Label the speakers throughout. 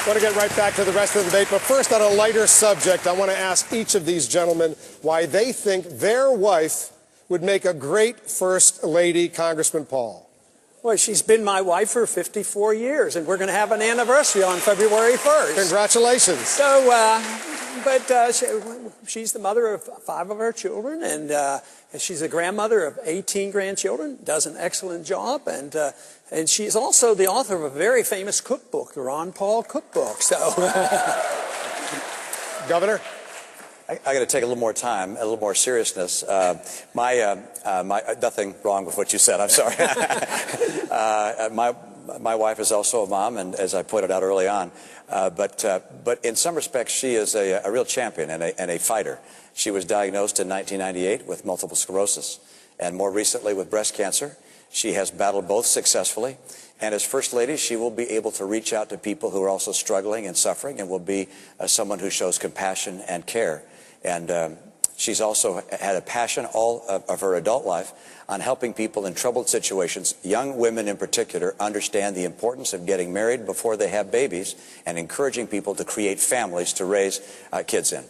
Speaker 1: I want to get right back to the rest of the debate, but first, on a lighter subject, I want to ask each of these gentlemen why they think their wife would make a great First Lady. Congressman Paul.
Speaker 2: Well, she's been my wife for 54 years, and we're going to have an anniversary on February 1st.
Speaker 1: Congratulations.
Speaker 2: So, she's the mother of 5 of our children, and she's a grandmother of 18 grandchildren, does an excellent job, and she's also the author of a very famous cookbook, the Ron Paul Cookbook. So,
Speaker 1: Governor?
Speaker 3: I got to take a little more time, a little more seriousness. Nothing wrong with what you said. I'm sorry. My wife is also a mom, and as I pointed out early on, but in some respects, she is a real champion and a fighter. She was diagnosed in 1998 with multiple sclerosis, and more recently with breast cancer. She has battled both successfully, and as First Lady, she will be able to reach out to people who are also struggling and suffering, and will be someone who shows compassion and care. And she's also had a passion all of her adult life on helping people in troubled situations, young women in particular, understand the importance of getting married before they have babies and encouraging people to create families to raise kids in.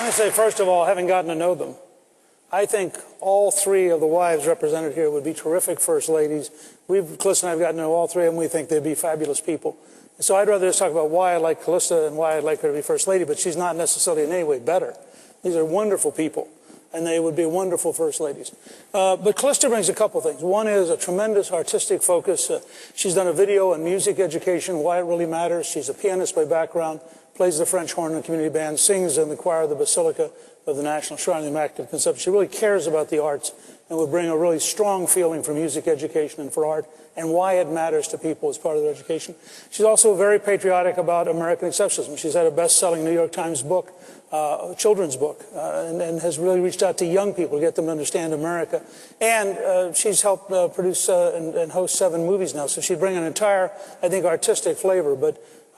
Speaker 4: I say, first of all, having gotten to know them, I think all 3 of the wives represented here would be terrific First Ladies. Callista and I have gotten to know all 3 of them. We think they'd be fabulous people. So I'd rather just talk about why I like Callista and why I'd like her to be First Lady, but she's not necessarily in any way better. These are wonderful people, and they would be wonderful First Ladies. But Callista brings a couple things. One is a tremendous artistic focus. She's done a video and music education, why it really matters. She's a pianist by background, plays the French horn in the community band, sings in the choir of the Basilica of the National Shrine of the Immaculate Conception. She really cares about the arts and would bring a really strong feeling for music education and for art and why it matters to people as part of their education. She's also very patriotic about American exceptionalism. She's had a best-selling New York Times book, a children's book, and has really reached out to young people to get them to understand America. And she's helped produce and host 7 movies now, so she'd bring an entire, I think, artistic flavor.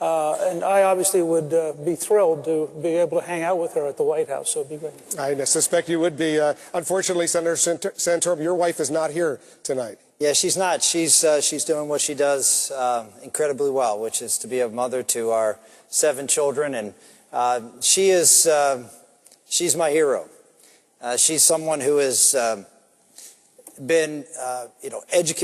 Speaker 4: And I obviously would be thrilled to be able to hang out with her at the White House, so it'd be great.
Speaker 1: I suspect you would be. Unfortunately, Senator Santorum, your wife is not here tonight.
Speaker 5: Yeah, she's not. She's doing what she does incredibly well, which is to be a mother to our 7 children, and she's my hero. She's someone who has been,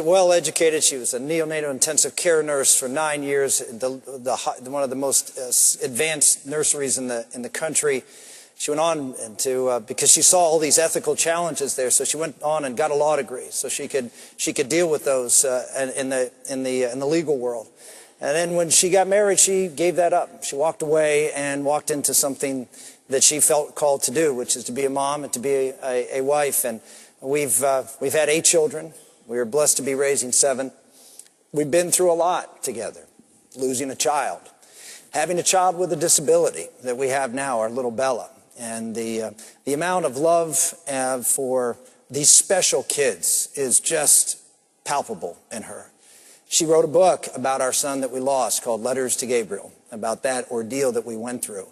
Speaker 5: well educated. She was a neonatal intensive care nurse for 9 years, one of the most advanced nurseries in the country. She went on to because she saw all these ethical challenges there, so she went on and got a law degree so she could deal with those in the legal world. And then when she got married, she gave that up. She walked away and walked into something that she felt called to do, which is to be a mom and to be a wife. And we've had 8 children. We are blessed to be raising 7. We've been through a lot together, losing a child, having a child with a disability that we have now, our little Bella. And the amount of love for these special kids is just palpable in her. She wrote a book about our son that we lost called Letters to Gabriel, about that ordeal that we went through.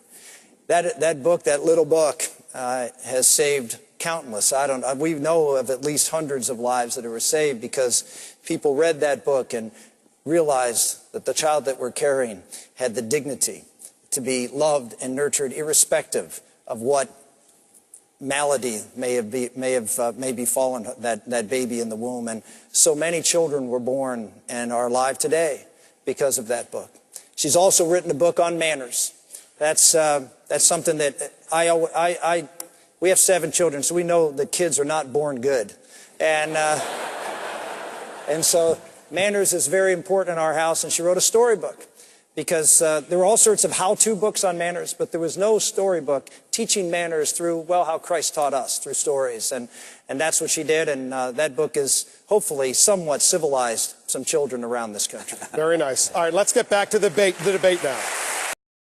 Speaker 5: That book, that little book, has saved countless. We know of at least hundreds of lives that were saved because people read that book and realized that the child that we're carrying had the dignity to be loved and nurtured irrespective of what malady may befallen that baby in the womb. And so many children were born and are alive today because of that book. She's also written a book on manners. That's something that we have 7 children, so we know that kids are not born good. And so manners is very important in our house, and she wrote a storybook because there were all sorts of how-to books on manners, but there was no storybook teaching manners through, well, how Christ taught us, through stories. And that's what she did, and that book has hopefully somewhat civilized some children around this country.
Speaker 1: Very nice. All right, let's get back to the debate now.